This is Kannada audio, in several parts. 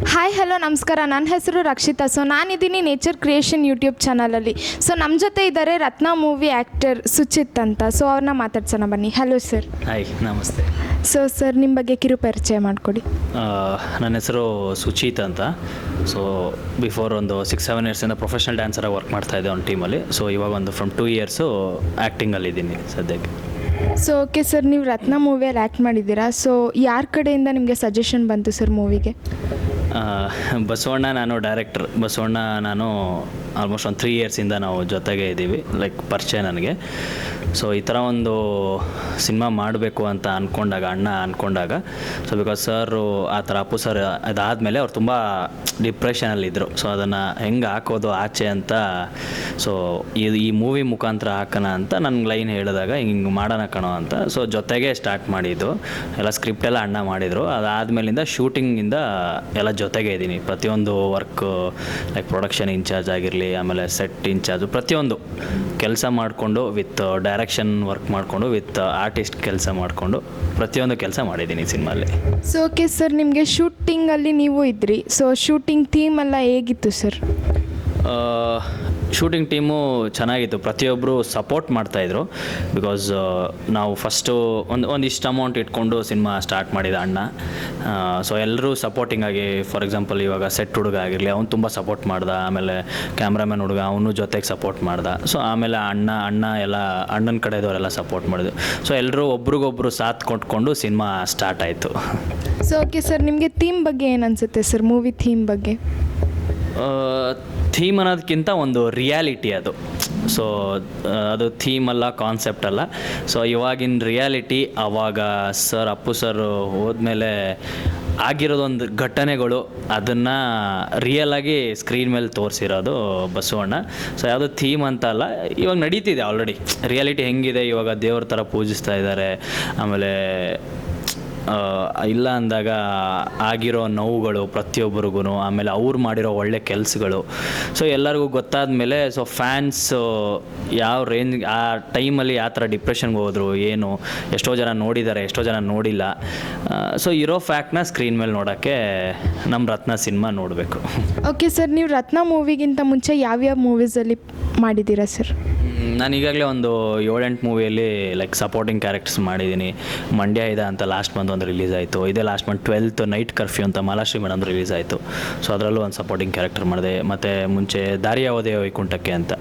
ಹಾಯ್ ಹಲೋ ನಮಸ್ಕಾರ. ನನ್ನ ಹೆಸರು ರಕ್ಷಿತಾ. ಸೊ ನಾನಿದ್ದೀನಿ ನೇಚರ್ ಕ್ರಿಯೇಷನ್ ಯೂಟ್ಯೂಬ್ ಚಾನಲಲ್ಲಿ. ಸೊ ನಮ್ಮ ಜೊತೆ ಇದ್ದಾರೆ ರತ್ನ ಮೂವಿ ಆ್ಯಕ್ಟರ್ ಸುಚಿತ್ ಅಂತ. ಸೊ ಅವ್ರನ್ನ ಮಾತಾಡ್ಸೋಣ ಬನ್ನಿ. Hello sir. ಹಾಯ್, ನಮಸ್ತೆ. ಸೊ ಸರ್, ನಿಮ್ಮ ಬಗ್ಗೆ ಕಿರು ಪರಿಚಯ ಮಾಡಿಕೊಡಿ. ನನ್ನ ಹೆಸರು ಸುಚಿತ್ ಅಂತ. ಸೊ ಬಿಫೋರ್ ಒಂದು 6-7 ಇಯರ್ಸಿಂದ ಪ್ರೊಫೆಷ್ನಲ್ ಡ್ಯಾನ್ಸರಾಗಿ ವರ್ಕ್ ಮಾಡ್ತಾಯಿದ್ದೆ ಒಂದು ಟೀಮಲ್ಲಿ. ಸೊ ಇವಾಗ ಒಂದು ಫ್ರಮ್ 2 ಇಯರ್ಸು ಆ್ಯಕ್ಟಿಂಗಲ್ಲಿದ್ದೀನಿ ಸದ್ಯಕ್ಕೆ. ಸೊ ಓಕೆ ಸರ್, ನೀವು ರತ್ನ ಮೂವಿಯಲ್ಲಿ ಆ್ಯಕ್ಟ್ ಮಾಡಿದ್ದೀರಾ. ಸೊ ಯಾರ ಕಡೆಯಿಂದ ನಿಮಗೆ ಸಜೆಷನ್ ಬಂತು ಸರ್ ಮೂವಿಗೆ? ಬಸವಣ್ಣ, ನಾನು ಡೈರೆಕ್ಟರ್ ಬಸವಣ್ಣ. ನಾನು ಆಲ್ಮೋಸ್ಟ್ ಒಂದು 3 ಇಯರ್ಸಿಂದ ನಾವು ಜೊತೆಗೆ ಇದ್ದೀವಿ, ಲೈಕ್ ಪರಿಚಯ ನನಗೆ. ಸೊ ಈ ಥರ ಒಂದು ಸಿನಿಮಾ ಮಾಡಬೇಕು ಅಂತ ಅಣ್ಣ ಅಂದ್ಕೊಂಡಾಗ, ಸೊ ಬಿಕಾಸ್ ಸರು ಆ ಥರ ಅಪ್ಪು ಸರ್ ಅದಾದಮೇಲೆ ಅವ್ರು ತುಂಬ ಡಿಪ್ರೆಷನಲ್ಲಿದ್ದರು. ಸೊ ಅದನ್ನು ಹೆಂಗೆ ಹಾಕೋದು ಆಚೆ ಅಂತ, ಸೊ ಈ ಮೂವಿ ಮುಖಾಂತರ ಹಾಕೋಣ ಅಂತ ನನಗೆ ಲೈನ್ ಹೇಳಿದಾಗ ಹಿಂಗೆ ಮಾಡೋಣ ಕಣೋ ಅಂತ. ಸೊ ಜೊತೆಗೆ ಸ್ಟಾರ್ಟ್ ಮಾಡಿದ್ದು ಎಲ್ಲ, ಸ್ಕ್ರಿಪ್ಟೆಲ್ಲ ಅಣ್ಣ ಮಾಡಿದರು. ಅದಾದಮೇಲಿಂದ ಶೂಟಿಂಗಿಂದ ಎಲ್ಲ ಜೊತೆಗೆ ಇದ್ದೀನಿ. ಪ್ರತಿಯೊಂದು ವರ್ಕ್, ಲೈಕ್ ಪ್ರೊಡಕ್ಷನ್ ಇನ್ಚಾರ್ಜ್ ಆಗಿರಲಿ, ಆಮೇಲೆ ಸೆಟ್ ಇನ್ಚಾರ್ಜು, ಪ್ರತಿಯೊಂದು ಕೆಲಸ ಮಾಡಿಕೊಂಡು ವಿತ್ ಡೈರೆಕ್ಷನ್ ವರ್ಕ್ ಮಾಡಿಕೊಂಡು ವಿತ್ ಆರ್ಟಿಸ್ಟ್ ಕೆಲಸ ಮಾಡಿಕೊಂಡು ಪ್ರತಿಯೊಂದು ಕೆಲಸ ಮಾಡಿದ್ದೀನಿ ಸಿನಿಮಾಲ್ಲಿ. ಸೊ ಓಕೆ ಸರ್, ನಿಮಗೆ ಶೂಟಿಂಗಲ್ಲಿ ನೀವು ಇದ್ರಿ. ಸೊ ಶೂಟಿಂಗ್ ಥೀಮ್ ಎಲ್ಲ ಹೇಗಿತ್ತು ಸರ್? ಶೂಟಿಂಗ್ ಟೀಮು ಚೆನ್ನಾಗಿತ್ತು. ಪ್ರತಿಯೊಬ್ಬರು ಸಪೋರ್ಟ್ ಮಾಡ್ತಾಯಿದ್ರು. ಬಿಕಾಸ್ ನಾವು ಫಸ್ಟು ಒಂದಿಷ್ಟು ಅಮೌಂಟ್ ಇಟ್ಕೊಂಡು ಸಿನಿಮಾ ಸ್ಟಾರ್ಟ್ ಮಾಡಿದ ಅಣ್ಣ. ಸೊ ಎಲ್ಲರೂ ಸಪೋರ್ಟಿಂಗಾಗಿ, ಫಾರ್ ಎಕ್ಸಾಂಪಲ್ ಇವಾಗ ಸೆಟ್ ಹುಡುಗ ಆಗಿರಲಿ, ಅವ್ನು ತುಂಬ ಸಪೋರ್ಟ್ ಮಾಡ್ದ. ಆಮೇಲೆ ಕ್ಯಾಮ್ರಾಮನ್ ಹುಡುಗ, ಅವನು ಜೊತೆಗೆ ಸಪೋರ್ಟ್ ಮಾಡ್ದ. ಸೊ ಆಮೇಲೆ ಅಣ್ಣ ಎಲ್ಲ ಅಣ್ಣನ ಕಡೆದವರೆಲ್ಲ ಸಪೋರ್ಟ್ ಮಾಡಿದ್ರು. ಸೊ ಎಲ್ಲರೂ ಒಬ್ರಿಗೊಬ್ರು ಸಾಥ್ ಕೊಟ್ಕೊಂಡು ಸಿನಿಮಾ ಸ್ಟಾರ್ಟ್ ಆಯಿತು. ಸೊ ಓಕೆ ಸರ್, ನಿಮಗೆ ಥೀಮ್ ಬಗ್ಗೆ ಏನು ಅನಿಸುತ್ತೆ ಸರ್? ಮೂವಿ ಥೀಮ್ ಬಗ್ಗೆ ಥೀಮ್ ಅನ್ನೋದಕ್ಕಿಂತ ಒಂದು ರಿಯಾಲಿಟಿ ಅದು. ಸೊ ಅದು ಥೀಮ್ ಅಲ್ಲ, ಕಾನ್ಸೆಪ್ಟ್ ಅಲ್ಲ. ಸೊ ಇವಾಗಿನ ರಿಯಾಲಿಟಿ, ಆವಾಗ ಅಪ್ಪು ಸರ್ ಹೋದ್ಮೇಲೆ ಆಗಿರೋದೊಂದು ಘಟನೆಗಳು, ಅದನ್ನು ರಿಯಲಾಗಿ ಸ್ಕ್ರೀನ್ ಮೇಲೆ ತೋರಿಸಿರೋದು ಬಸವಣ್ಣ. ಸೊ ಯಾವುದೋ ಥೀಮ್ ಅಂತ ಅಲ್ಲ, ಇವಾಗ ನಡೀತಿದೆ ಆಲ್ರೆಡಿ. ರಿಯಾಲಿಟಿ ಹೆಂಗಿದೆ, ಇವಾಗ ದೇವ್ರ ಥರ ಪೂಜಿಸ್ತಾ ಇದ್ದಾರೆ. ಆಮೇಲೆ ಇಲ್ಲ ಅಂದಾಗ ಆಗಿರೋ ನೋವುಗಳು ಪ್ರತಿಯೊಬ್ಬರಿಗೂ, ಆಮೇಲೆ ಅವ್ರು ಮಾಡಿರೋ ಒಳ್ಳೆ ಕೆಲಸಗಳು, ಸೊ ಎಲ್ಲರಿಗೂ ಗೊತ್ತಾದ ಮೇಲೆ, ಸೊ ಫ್ಯಾನ್ಸು ಯಾವ ರೇಂಜ್ ಆ ಟೈಮಲ್ಲಿ ಯಾವ ಥರ ಡಿಪ್ರೆಷನ್ಗೆ ಹೋದರು, ಏನು, ಎಷ್ಟೋ ಜನ ನೋಡಿದ್ದಾರೆ, ಎಷ್ಟೋ ಜನ ನೋಡಿಲ್ಲ. ಸೊ ಇರೋ ಫ್ಯಾಕ್ಟ್ನ ಸ್ಕ್ರೀನ್ ಮೇಲೆ ನೋಡೋಕ್ಕೆ ನಮ್ಮ ರತ್ನ ಸಿನಿಮಾ ನೋಡಬೇಕು. ಓಕೆ ಸರ್, ನೀವು ರತ್ನ ಮೂವಿಗಿಂತ ಮುಂಚೆ ಯಾವ್ಯಾವ ಮೂವೀಸಲ್ಲಿ ಮಾಡಿದ್ದೀರಾ ಸರ್? ನಾನು ಈಗಾಗಲೇ ಒಂದು 7-8 ಮೂವಿಯಲ್ಲಿ ಲೈಕ್ ಸಪೋರ್ಟಿಂಗ್ ಕ್ಯಾರೆಕ್ಟರ್ಸ್ ಮಾಡಿದ್ದೀನಿ. ಮಂಡ್ಯ ಇದೆ ಅಂತ ಲಾಸ್ಟ್ ಮಂತ್ ಒಂದು ರಿಲೀಸ್ ಆಯಿತು. ಇದೇ last month 12th night curfew ಅಂತ ಮಾಲಾಶ್ರೀ ಮೇಡಮ್ ರಿಲೀಸ್ ಆಯಿತು. ಸೊ ಅದರಲ್ಲೂ ಒಂದು ಸಪೋರ್ಟಿಂಗ್ ಕ್ಯಾರೆಕ್ಟರ್ ಮಾಡಿದೆ. ಮತ್ತು ಮುಂಚೆ ದಾರಿ ಯಾವುದೇ ವೈಕುಂಠಕ್ಕೆ ಅಂತ,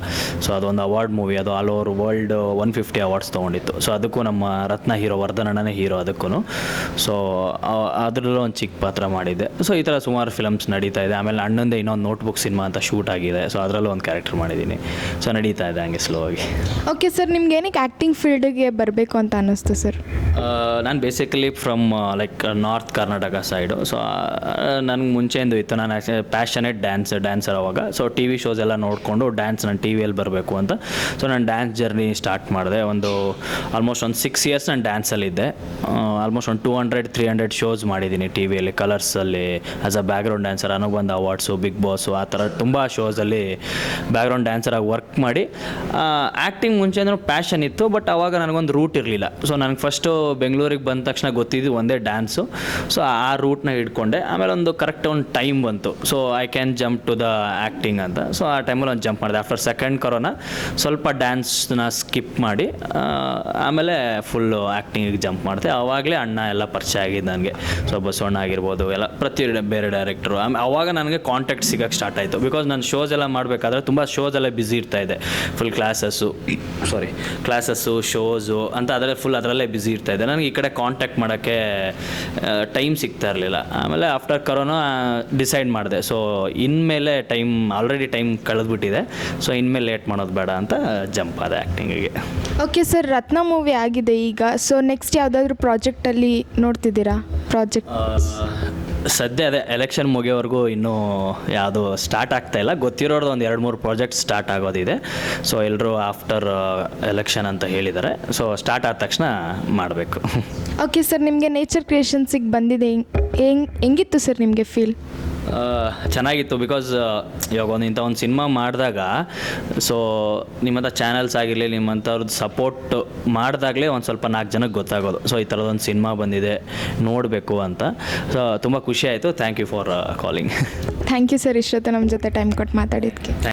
ಸೊ ಅದೊಂದು ಅವಾರ್ಡ್ ಮೂವಿ, ಅದು ಆಲ್ ಓವರ್ ವರ್ಲ್ಡ್ 150 ಅವಾರ್ಡ್ಸ್ ತೊಗೊಂಡಿತ್ತು. ಸೊ ಅದಕ್ಕೂ ನಮ್ಮ ರತ್ನ ಹೀರೋ, ವರ್ಧನಣ್ಣನೇ ಹೀರೋ ಅದಕ್ಕೂ. ಸೊ ಅದರಲ್ಲೂ ಒಂದು ಚಿಕ್ಕ ಪಾತ್ರ ಮಾಡಿದ್ದೆ. ಸೊ ಈ ಥರ ಸುಮಾರು ಫಿಲಮ್ಸ್ ನಡೀತಾ ಇದೆ. ಆಮೇಲೆ ಅಣ್ಣಂದೇ ಇನ್ನೊಂದು ನೋಟ್ಬುಕ್ ಸಿನಿಮಾ ಅಂತ ಶೂಟ್ ಆಗಿದೆ. ಸೊ ಅದರಲ್ಲೂ ಒಂದು ಕ್ಯಾರೆಕ್ಟರ್ ಮಾಡಿದ್ದೀನಿ. ಸೊ ನಡೀತಾ ಇದೆ ಹಂಗೆ ಸ್ಲೋ ಆಗಿ. ಓಕೆ ಸರ್, ನಿಮ್ಗೆ ಏನಕ್ಕೆ ಆ್ಯಕ್ಟಿಂಗ್ ಫೀಲ್ಡಿಗೆ ಬರಬೇಕು ಅಂತ ಅನ್ನಿಸ್ತು ಸರ್? ನಾನು basically from like north Karnataka side. So ನನಗೆ ಮುಂಚೆಯಿಂದ ಇತ್ತು, ನಾನು ಪ್ಯಾಷನೇಟ್ ಡ್ಯಾನ್ಸರ್ ಅವಾಗ. ಸೊ ಟಿ ವಿ ಶೋಸ್ ಎಲ್ಲ ನೋಡಿಕೊಂಡು ಡ್ಯಾನ್ಸ್ ನಾನು ಟಿ ವಿಯಲ್ಲಿ ಬರಬೇಕು ಅಂತ. ಸೊ ನಾನು ಡ್ಯಾನ್ಸ್ ಜರ್ನಿ ಸ್ಟಾರ್ಟ್ ಮಾಡಿದೆ. ಆಲ್ಮೋಸ್ಟ್ ಒಂದು 6 ಇಯರ್ಸ್ ನಾನು ಡ್ಯಾನ್ಸಲ್ಲಿದ್ದೆ. ಆಲ್ಮೋಸ್ಟ್ ಒಂದು 200-300 ಶೋಸ್ ಮಾಡಿದ್ದೀನಿ ಟಿ ವಿಯಲ್ಲಿ, ಕಲರ್ಸಲ್ಲಿ ಆ್ಯಸ್ ಅ ಬ್ಯಾಕ್ಗ್ರೌಂಡ್ ಡ್ಯಾನ್ಸರ್. ಅನುಬಂಧ ಅವಾರ್ಡ್ಸು, ಬಿಗ್ ಬಾಸು, ಆ ಥರ ತುಂಬ ಶೋಸಲ್ಲಿ ಬ್ಯಾಕ್ಗ್ರೌಂಡ್ ಡ್ಯಾನ್ಸರಾಗಿ ವರ್ಕ್ ಮಾಡಿ. ಆ್ಯಕ್ಟಿಂಗ್ ಮುಂಚೆ ಅಂದ್ರೆ ಪ್ಯಾಷನ್ ಇತ್ತು, ಬಟ್ ಅವಾಗ ನನಗೊಂದು ರೂಟ್ ಇರಲಿಲ್ಲ. ಸೊ ನನಗೆ ಫಸ್ಟು ಬೆಂಗಳೂರಿಗೆ ಬಂದ ತಕ್ಷಣ ಗೊತ್ತಿದ್ದು ಒಂದೇ ಡ್ಯಾನ್ಸು. ಸೊ ಆ ರೂಟ್ನ ಹಿಡ್ಕೊಂಡೆ. ಆಮೇಲೆ ಒಂದು ಕರೆಕ್ಟ್ ಒಂದು ಟೈಮ್ ಬಂತು, so I can jump to the acting ಅಂತ. ಸೊ ಆ ಟೈಮಲ್ಲಿ ಒಂದು ಜಂಪ್ ಮಾಡಿದೆ. ಆಫ್ಟರ್ ಸೆಕೆಂಡ್ ಕೊರೋನಾ ಸ್ವಲ್ಪ ಡ್ಯಾನ್ಸ್ನ ಸ್ಕಿಪ್ ಮಾಡಿ ಆಮೇಲೆ ಫುಲ್ಲು ಆ್ಯಕ್ಟಿಂಗಿಗೆ ಜಂಪ್ ಮಾಡಿದೆ. ಆವಾಗಲೇ ಅಣ್ಣ ಎಲ್ಲ ಪರಿಚಯ ಆಗಿದ್ದು ನನಗೆ. ಸೊ ಬಸವಣ್ಣ ಆಗಿರ್ಬೋದು, ಎಲ್ಲ ಬೇರೆ ಡೈರೆಕ್ಟ್ರು. ಆವಾಗ ನನಗೆ ಕಾಂಟ್ಯಾಕ್ಟ್ ಸಿಗೋಕ್ಕೆ ಸ್ಟಾರ್ಟ್ ಆಯಿತು. ಬಿಕಾಸ್ ನಾನು ಶೋಸ್ ಎಲ್ಲ ಮಾಡಬೇಕಾದ್ರೆ ತುಂಬ ಶೋಸ್ ಎಲ್ಲ ಬ್ಯುಸಿ ಇರ್ತಾಯಿದ್ದೆ. ಫುಲ್ ಕ್ಲಾಸಸ್ಸು ಶೋಸು ಅಂತ ಅದರಲ್ಲೇ ಬ್ಯುಸಿ ಇರ್ತಾಯಿದ್ದೆ. ನನಗೆ ಈ ಕಡೆ ಕಾಂಟ್ಯಾಕ್ಟ್ ಮಾಡೋಕ್ಕೆ ಟೈಮ್ ಸಿಗ್ತಾ ಇರಲಿಲ್ಲ. ಆಮೇಲೆ ಆಫ್ಟರ್ ಕರೋನಾ ಡಿಸೈಡ್ ಮಾಡಿದೆ, ಸೊ ಇನ್ಮೇಲೆ ಆಲ್ರೆಡಿ ಟೈಮ್ ಕಳೆದ್ಬಿಟ್ಟಿದೆ, ಸೊ ಇನ್ಮೇಲೆ ಲೇಟ್ ಮಾಡೋದು ಬೇಡ ಅಂತ ಜಂಪ್ ಆದೆ ಆ್ಯಕ್ಟಿಂಗಿಗೆ. ಓಕೆ ಸರ್, ರತ್ನ ಮೂವಿ ಆಗಿದೆ ಈಗ. ಸೊ ನೆಕ್ಸ್ಟ್ ಯಾವುದಾದ್ರೂ ಪ್ರಾಜೆಕ್ಟಲ್ಲಿ ನೋಡ್ತಿದ್ದೀರಾ? ಸದ್ಯ ಅದೇ ಎಲೆಕ್ಷನ್ ಮುಗಿಯೋವರೆಗೂ ಇನ್ನೂ ಯಾವುದು ಸ್ಟಾರ್ಟ್ ಆಗ್ತಾಯಿಲ್ಲ. ಗೊತ್ತಿರೋದು ಒಂದು 2-3 ಪ್ರಾಜೆಕ್ಟ್ ಸ್ಟಾರ್ಟ್ ಆಗೋದಿದೆ. ಸೊ ಎಲ್ಲರೂ ಆಫ್ಟರ್ ಎಲೆಕ್ಷನ್ ಅಂತ ಹೇಳಿದ್ದಾರೆ. ಸೊ ಸ್ಟಾರ್ಟ್ ಆದ ತಕ್ಷಣ ಮಾಡಬೇಕು. ಓಕೆ ಸರ್, ನಿಮಗೆ ನೇಚರ್ ಕ್ರಿಯೇಷನ್ಸಿಗೆ ಬಂದಿದೆ, ಹೆಂಗಿತ್ತು ಸರ್ ನಿಮಗೆ ಫೀಲ್? ಚೆನ್ನಾಗಿತ್ತು ಬಿಕಾಸ್ ಇವಾಗ ಇಂಥ ಒಂದು ಸಿನಿಮಾ ಮಾಡಿದಾಗ ಸೊ ನಿಮ್ಮಂಥ ಚಾನಲ್ಸ್ ಆಗಿರಲಿ ನಿಮ್ಮಂಥವ್ರದ್ದು ಸಪೋರ್ಟ್ ಮಾಡಿದಾಗಲೇ ಒಂದು ಸ್ವಲ್ಪ 4 ಜನಕ್ಕೆ ಗೊತ್ತಾಗೋದು ಸೊ ಈ ಥರದೊಂದು ಸಿನಿಮಾ ಬಂದಿದೆ ನೋಡಬೇಕು ಅಂತ. ಸೊ ತುಂಬ ಖುಷಿ ಆಯಿತು. Thank you for calling. Thank you sir, ಇಷ್ಟೊತ್ತು ನಮ್ಮ ಜೊತೆ ಟೈಮ್ ಕೊಟ್ಟು ಮಾತಾಡಿದ್ದಕ್ಕೆ.